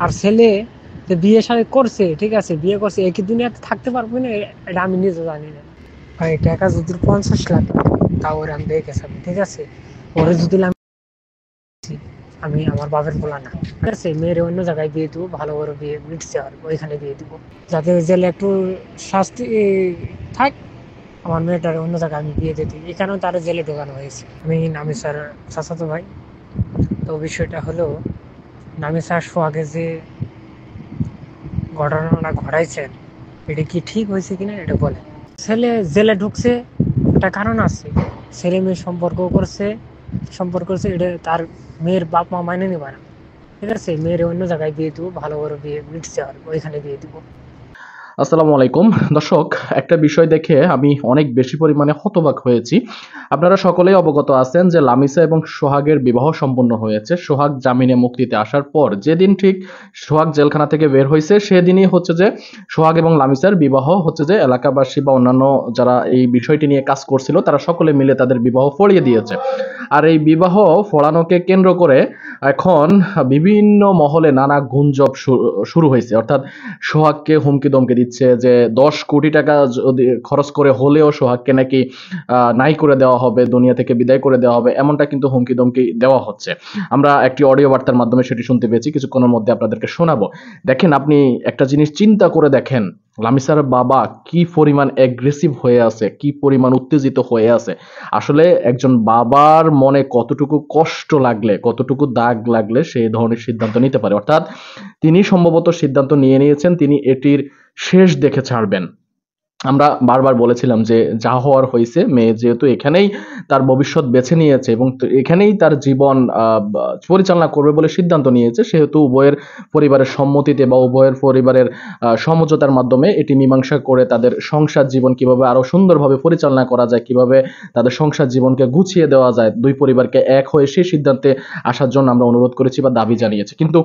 আর ছেলে যে বিয়ে শাদী করছে, ঠিক আছে, বিয়ে করছে, একই দুনিয়াতে থাকতে পারবে না, এটা আমি নিজে জানি না। ভাই টাকা যদি 50 লাখ, তাও ওরে আমি দেখে যাবো, ঠিক আছে। ওরে যদি আমি আমি আমার বাপের বলা না, ঠিক আছে, মেয়ের অন্য জায়গায় বিয়ে দিব, ভালো করে বিয়ে মিটছে আর ওইখানে বিয়ে দিব, যাতে জেলে একটু শাস্তি থাক। আমার মেয়েটার অন্য জায়গায় আমি বিয়ে দিতে, এখানেও তার জেলে ঢোকানো হয়েছে। আমি নামি স্যার চাচাতো ভাই। তো বিষয়টা হলো, নামি স্যার সোহাগে যে ঘটনাটা ঘটাইছেন, এটা কি ঠিক হয়েছে কিনা এটা বলে। ছেলে জেলে ঢুকছে, একটা কারণ আছে। ছেলে মেয়ে সম্পর্ক করছে, এটা তার মেয়ের বাপ মা মাইনে নিবে না, ঠিক আছে। মেয়ের অন্য জায়গায় বিয়ে দিব, ভালো করে বিয়ে মিটছে আর ওইখানে বিয়ে দিব। আসসালামু আলাইকুম দর্শক, একটা বিষয় দেখে আমি অনেক বেশি পরিমাণে হতবাক হয়েছি। আপনারা সকলেই অবগত আছেন যে লামিসা এবং সোহাগের বিবাহ সম্পন্ন হয়েছে। সোহাগ জামিনে মুক্তিতে আসার পর যেদিন ঠিক সোহাগ জেলখানা থেকে বের হয়েছে সেদিনই হচ্ছে যে সোহাগ এবং লামিসার বিবাহ হচ্ছে যে এলাকাবাসী বা অন্যান্য যারা এই বিষয়টি নিয়ে কাজ করছিল তারা সকলে মিলে তাদের বিবাহ ফড়িয়ে দিয়েছে। আর এই বিবাহ ফড়ানোকে কেন্দ্র করে এখন বিভিন্ন মহলে নানা গুঞ্জন শুরু হয়েছে, অর্থাৎ সোহাগকে হুমকি দমকি দিচ্ছে যে 10 কোটি টাকা যদি খরচ করে হলেও সোহাগকে নাকি নাই করে দেওয়া হবে, দুনিয়া থেকে বিদায় করে দেওয়া হবে, এমনটা কিন্তু হুমকি দমকি দেওয়া হচ্ছে। আমরা একটি অডিও বার্তার মাধ্যমে সেটি শুনতে পেয়েছি, কিছুক্ষণের মধ্যে আপনাদেরকে শোনাবো। দেখেন, আপনি একটা জিনিস চিন্তা করে দেখেন, লামিসার বাবা কি পরিমাণ অ্যাগ্রেসিভ হয়ে আছে, কি পরিমাণ উত্তেজিত হয়ে আছে। আসলে একজন বাবার মনে কতটুকু কষ্ট লাগলে, কতটুকু দাগ লাগলে সে এই ধরনের সিদ্ধান্ত নিতে পারে। অর্থাৎ তিনি সম্ভবত সিদ্ধান্ত নিয়ে নিয়েছেন তিনি এটির শেষ দেখে ছাড়বেন। আমরা বারবার বলেছিলাম যে যা হওয়ার হয়েছে, মেয়ে যেহেতু এখানেই তার ভবিষ্যৎ বেছে নিয়েছে এবং এখানেই তার জীবন পরিচালনা করবে বলে সিদ্ধান্ত নিয়েছে, সেহেতু উভয়ের পরিবারের সম্মতিতে বা উভয়ের পরিবারের সমঝোতার মাধ্যমে এটি মীমাংসা করে তাদের সংসার জীবন কিভাবে আরো সুন্দরভাবে পরিচালনা করা যায়, কিভাবে তাদের সংসার জীবনকে গুছিয়ে দেওয়া যায়, দুই পরিবারকে এক হয়ে সেই সিদ্ধান্তে আসার জন্য আমরা অনুরোধ করেছি বা দাবি জানিয়েছি। কিন্তু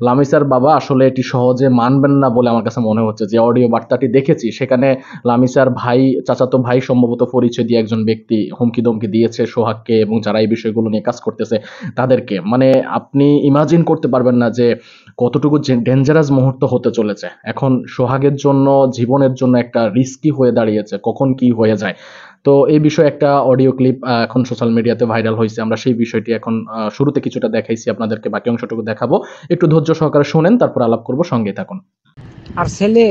লামিসার বাবা আসলে এটি সহজে মানবেন না বলে আমার কাছে মনে হচ্ছে। যে অডিও বার্তাটি দেখেছি সেখানে লামিসার ভাই, চাচাতো ভাই সম্ভবত পরিচয় দিয়ে একজন ব্যক্তি হুমকি দমকি দিয়েছে সোহাগকে এবং যারা এই বিষয়গুলো নিয়ে কাজ করতেছে তাদেরকে। মানে আপনি ইমাজিন করতে পারবেন না যে কতটুকু ডেঞ্জারাস মুহূর্ত হতে চলেছে। এখন সোহাগের জন্য, জীবনের জন্য একটা রিস্কি হয়ে দাঁড়িয়েছে, কখন কি হয়ে যায়। তো এই বিষয়ে একটা অডিও ক্লিপ এখন সোশ্যাল মিডিয়াতে ভাইরাল হয়েছে। আমরা সেই বিষয়টি এখন শুরুতে কিছুটা দেখাইছি, আপনাদেরকে বাকি অংশটুকু দেখাবো। একটু ধৈর্য সহকারে শুনেন, তারপর আলাপ করব, সঙ্গে থাকুন। আর ছেলে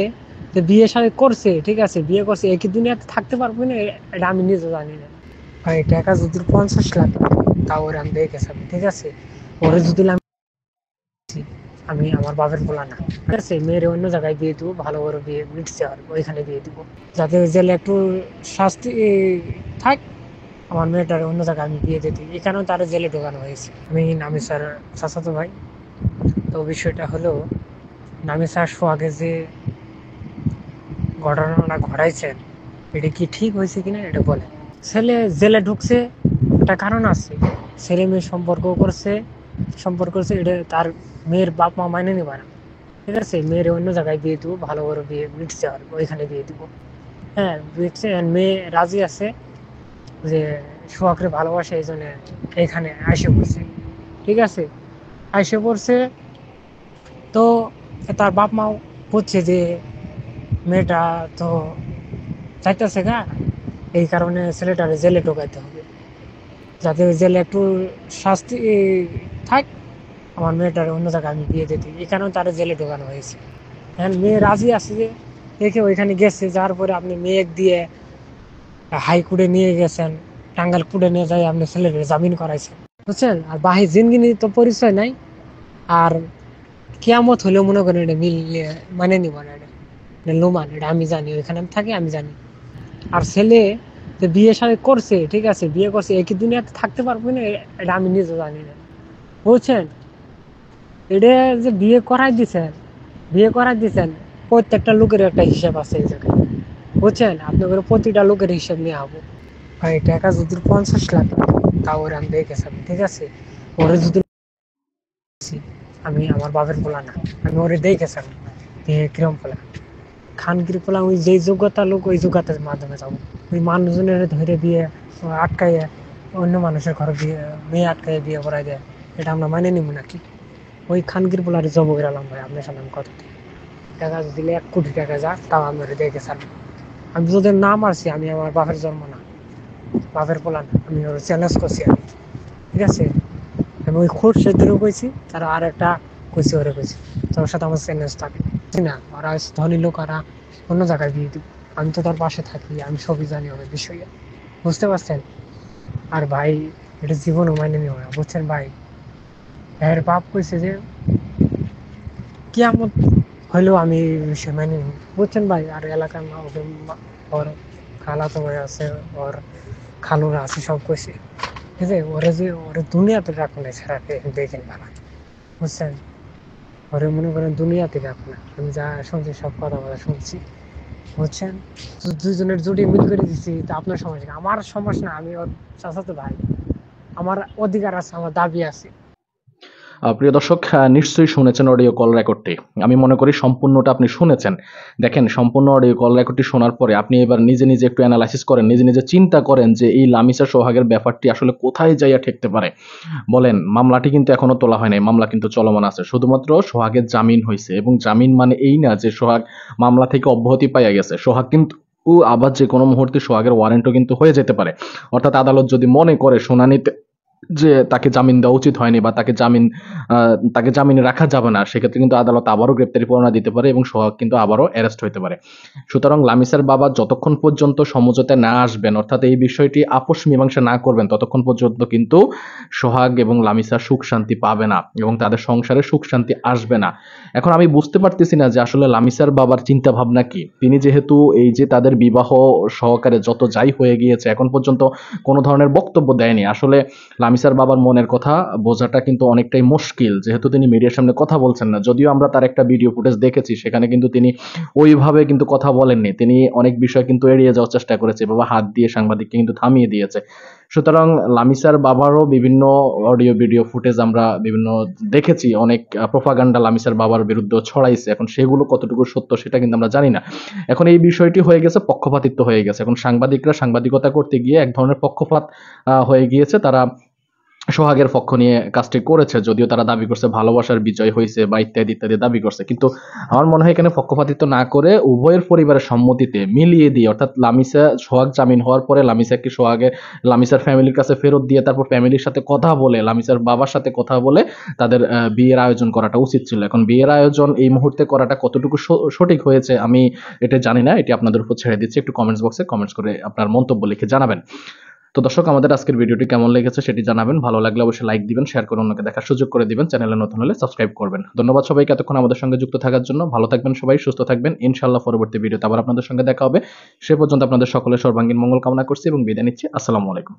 যে বিয়ে শাদী করছে, ঠিক আছে, বিয়ে করছে, একই দুনিয়াতে থাকতে পারবে না, এটা আমি নিজে জানি না। ভাই টাকা যদি 50 লাখ, তাও ওরে আমি দেখে যাবো, ঠিক আছে। ওরে যদি আমি আমার বাপের বলা না, ঠিক আছে, মেয়ের অন্য জায়গায় বিয়ে দিব, ভালো করে বিয়ে মিটছে আর ওইখানে বিয়ে দিব, যাতে জেলে একটু শাস্তি থাক। আমার মেয়েটার অন্য জায়গায় আমি বিয়ে দিতে, এখানেও তার জেলে ঢোকানো হয়েছে। আমি নামি স্যার চাচাতো ভাই। তো বিষয়টা হলো, নামি স্যার সোহাগে যে ঘটনাটা ঘটাইছেন, এটা কি ঠিক হয়েছে কিনা এটা বলে। ছেলে জেলে ঢুকছে, একটা কারণ আছে। ছেলে মেয়ে সম্পর্ক করছে, এটা তার মেয়ের বাপ মা মাইনে নিবে না, ঠিক আছে। মেয়ের অন্য জায়গায় বিয়ে দিব, ভালো করে বিয়ে মিটছে আর ওইখানে বিয়ে দিব। হ্যাঁ, মিটছে, and মেয়ে রাজি আছে যে সোহাগরে ভালোবাসে, এই জন্য এখানে আসে পড়ছে, ঠিক আছে। আসে পড়ছে, তো তার বাপ মাও বুঝছে যে মেয়েটা তো চাইতেছে গা, এই কারণে ছেলেটারে জেলে ঢোকাইতে হবে, যাতে জেলে একটু শাস্তি থাক। আমার মেয়েটার অন্য জায়গায় আমি বিয়ে দিতে, এখানেও তার জেলে ঢোকানো হয়েছে। হ্যাঁ, মেয়ে রাজি আছে যে, দেখে ওইখানে গেছে, যার পরে আপনি মেয়ে দিয়ে হাইকোর্টে নিয়ে গেছেন, টাঙ্গাল কোর্টে নিয়ে যাই আপনি ছেলের জামিন করাইছেন, বুঝছেন। আর বাহি জিনগিনি তো পরিচয় নাই। আর কেয়ামত হলেও মনে করেন এটা মিললে মানে নিব না, এটা লোমান, এটা আমি জানি, ওইখানে আমি থাকি, আমি জানি। আর ছেলে যে বিয়ে শাদী করছে, ঠিক আছে, বিয়ে করছে, একই দুনিয়াতে থাকতে পারবে না, এটা আমি নিজে জানি না, বুঝছেন। এটা যে বিয়ে করাই দিছেন, প্রত্যেকটা লোকের একটা হিসাব আছে এই জায়গায়, বুঝছেন। আপনাদের প্রতিটা লোকের হিসাব নিয়ে হবো। ভাই টাকা যদি 50 লাখ, তাও ওরে আমি দেখে যাবো, ঠিক আছে। ওরে যদি আমি আমার বাপের পোলা না, আমি ওরে দেখে যাবো কিরম পোলা, খানগির পোলা, ওই যে যোগ্যতা লোক, ওই যোগ্যতার মাধ্যমে যাবো। ওই মানুষজনের ধরে দিয়ে আটকাইয়ে অন্য মানুষের ঘরে বিয়ে, মেয়ে আটকাইয়ে বিয়ে করাই দেয়, এটা আমরা মানে নিব নাকি, ওই খানকির পোলারে জব করে এলাম ভাই, আপনার সামনে আমি কথা দিই, টাকা দিলে 1 কোটি টাকা যা, তাও আমি ওরে দেখে ছাড়বো। আমি তোদের নাম মারছি, আমি আমার বাপের জন্ম না, বাপের পোলা না, আমি ওর চ্যালেঞ্জ করছি আমি, ঠিক আছে। আমি ওই খুরশেদেরও কইছি, তারা আর একটা কইছি, ওরে কইছি, তোর সাথে আমার চ্যালেঞ্জ থাকে না, ওরা ধনী লোক, ওরা অন্য জায়গায় বিয়ে দিব, আমি তো তার পাশে থাকি, আমি সবই জানি ওদের বিষয়ে, বুঝতে পারছেন। আর ভাই এটা জীবনও মাইনে নিও না, বুঝছেন ভাই। এর বাপ কইছে যে কিয়ামত হইলেও আমি এই বিষয় মাইনে নিই, বুঝছেন ভাই। আর এলাকার ওর খালাতো ভাই আছে, ওর খালুরা আছে, সব কইছে, ঠিক আছে। ওরে যে ওরে দুনিয়াতে রাখো না, ছাড়া দেখেন ভাড়া, বুঝছেন। ওরে মনে করেন দুনিয়াতে রাখো না, আমি যা শুনছি সব কথা বলা শুনছি, বুঝছেন। দুজনের জুটি মিল করে দিচ্ছি, তা আপনার সমস্যা কি? আমার সমস্যা না, আমি ওর চাচাতো ভাই, আমার অধিকার আছে, আমার দাবি আছে। প্রিয় দর্শক, নিশ্চয়ই শুনেছেন অডিও কল রেকর্ডটি। আমি মনে করি সম্পূর্ণটা আপনি শুনেছেন। দেখেন, সম্পূর্ণ অডিও কল রেকর্ডটি শোনার পরে আপনি এবার নিজে নিজে একটু অ্যানালাইসিস করেন, নিজে নিজে চিন্তা করেন যে এই লামিসা সোহাগের ব্যাপারটি আসলে কোথায় যাইয়া ঠেকতে পারে। বলেন, মামলাটি কিন্তু এখনো তোলা হয় নাই, মামলা কিন্তু চলমান আছে। শুধুমাত্র সোহাগের জামিন হয়েছে, এবং জামিন মানে এই না যে সোহাগ মামলা থেকে অব্যাহতি পাইয়া গেছে। সোহাগ কিন্তু আবার যে কোনো মুহূর্তে সোহাগের ওয়ারেন্টও কিন্তু হয়ে যেতে পারে। অর্থাৎ আদালত যদি মনে করে শুনানিতে যে তাকে জামিন দেওয়া উচিত হয়নি, বা তাকে জামিনে রাখা যাবে না, সেক্ষেত্রে কিন্তু আদালত আবারও গ্রেপ্তারি পরোয়ানা দিতে পারে, এবং সোহাগ কিন্তু আবারও অ্যারেস্ট হতে পারে। সুতরাং লামিসার বাবা যতক্ষণ পর্যন্ত সমঝোতায় না আসবেন, অর্থাৎ এই বিষয়টি আপোষ মীমাংসা না করবেন, ততক্ষণ পর্যন্ত কিন্তু সোহাগ এবং লামিসা সুখ শান্তি পাবে না, এবং তাদের সংসারে সুখ শান্তি আসবে না। এখন আমি বুঝতে পারতেছি না যে আসলে লামিসার বাবার চিন্তা ভাবনা কি। তিনি যেহেতু এই যে তাদের বিবাহ সহকারে যত যাই হয়ে গিয়েছে, এখন পর্যন্ত কোনো ধরনের বক্তব্য দেয়নি। আসলে লামিসার বাবার মনের কথা বোঝাটা কিন্তু অনেকটাই মুশকিল, যেহেতু তিনি মিডিয়ার সামনে কথা বলছেন না। যদিও আমরা তার একটা ভিডিও ফুটেজ দেখেছি, সেখানে কিন্তু তিনি ওইভাবে কিন্তু কথা বলেননি, তিনি অনেক বিষয় কিন্তু এড়িয়ে যাওয়ার চেষ্টা করেছে, বাবা হাত দিয়ে সাংবাদিককে কিন্তু থামিয়ে দিয়েছে। সুতরাং লামিসার বাবারও বিভিন্ন অডিও ভিডিও ফুটেজ আমরা বিভিন্ন দেখেছি, অনেক প্রোপাগান্ডা লামিসার বাবার বিরুদ্ধে ছড়াইছে। এখন সেগুলো কতটুকু সত্য সেটা কিন্তু আমরা জানি না। এখন এই বিষয়টি হয়ে গেছে পক্ষপাতিত্ব হয়ে গেছে। এখন সাংবাদিকরা সাংবাদিকতা করতে গিয়ে এক ধরনের পক্ষপাত হয়ে গিয়েছে। তারা সোহাগের পক্ষ নিয়ে কাজটি করেছে, যদিও তারা দাবি করছে ভালোবাসার বিজয় হয়েছে বা ইত্যাদি ইত্যাদি দাবি করছে। কিন্তু আমার মনে হয় এখানে পক্ষপাতিত্ব না করে উভয়ের পরিবারের সম্মতিতে মিলিয়ে দিয়ে, অর্থাৎ সোহাগ জামিন হওয়ার পরে লামিসার ফ্যামিলির কাছে ফেরত দিয়ে, তারপর ফ্যামিলির সাথে কথা বলে, লামিসার বাবার সাথে কথা বলে তাদের বিয়ের আয়োজন করাটা উচিত ছিল। এখন বিয়ের আয়োজন এই মুহূর্তে করাটা কতটুকু সঠিক হয়েছে আমি এটা জানি না, এটি আপনাদের উপর ছেড়ে দিচ্ছি। একটু কমেন্টস বক্সে কমেন্টস করে আপনার মন্তব্য লিখে জানাবেন। তো দর্শক, আমাদের আজকের ভিডিওটি কেমন লেগেছে সেটি জানাবেন। ভালো লাগলে অবশ্যই লাইক দিবেন, শেয়ার করে অন্যকে দেখার সুযোগ করে দিবেন। চ্যানেলে নতুন হলে সাবস্ক্রাইব করবেন। ধন্যবাদ সবাইকে এতক্ষণ আমাদের সঙ্গে যুক্ত থাকার জন্য। ভালো থাকবেন সবাই, সুস্থ থাকবেন। ইনশাআল্লাহ পরবর্তী ভিডিওতে আবার আপনাদের সঙ্গে দেখা হবে। সে পর্যন্ত আপনাদের সকলের সর্বাঙ্গীন মঙ্গল কামনা করছি এবং বিদায় নিচ্ছি। আসসালামু আলাইকুম।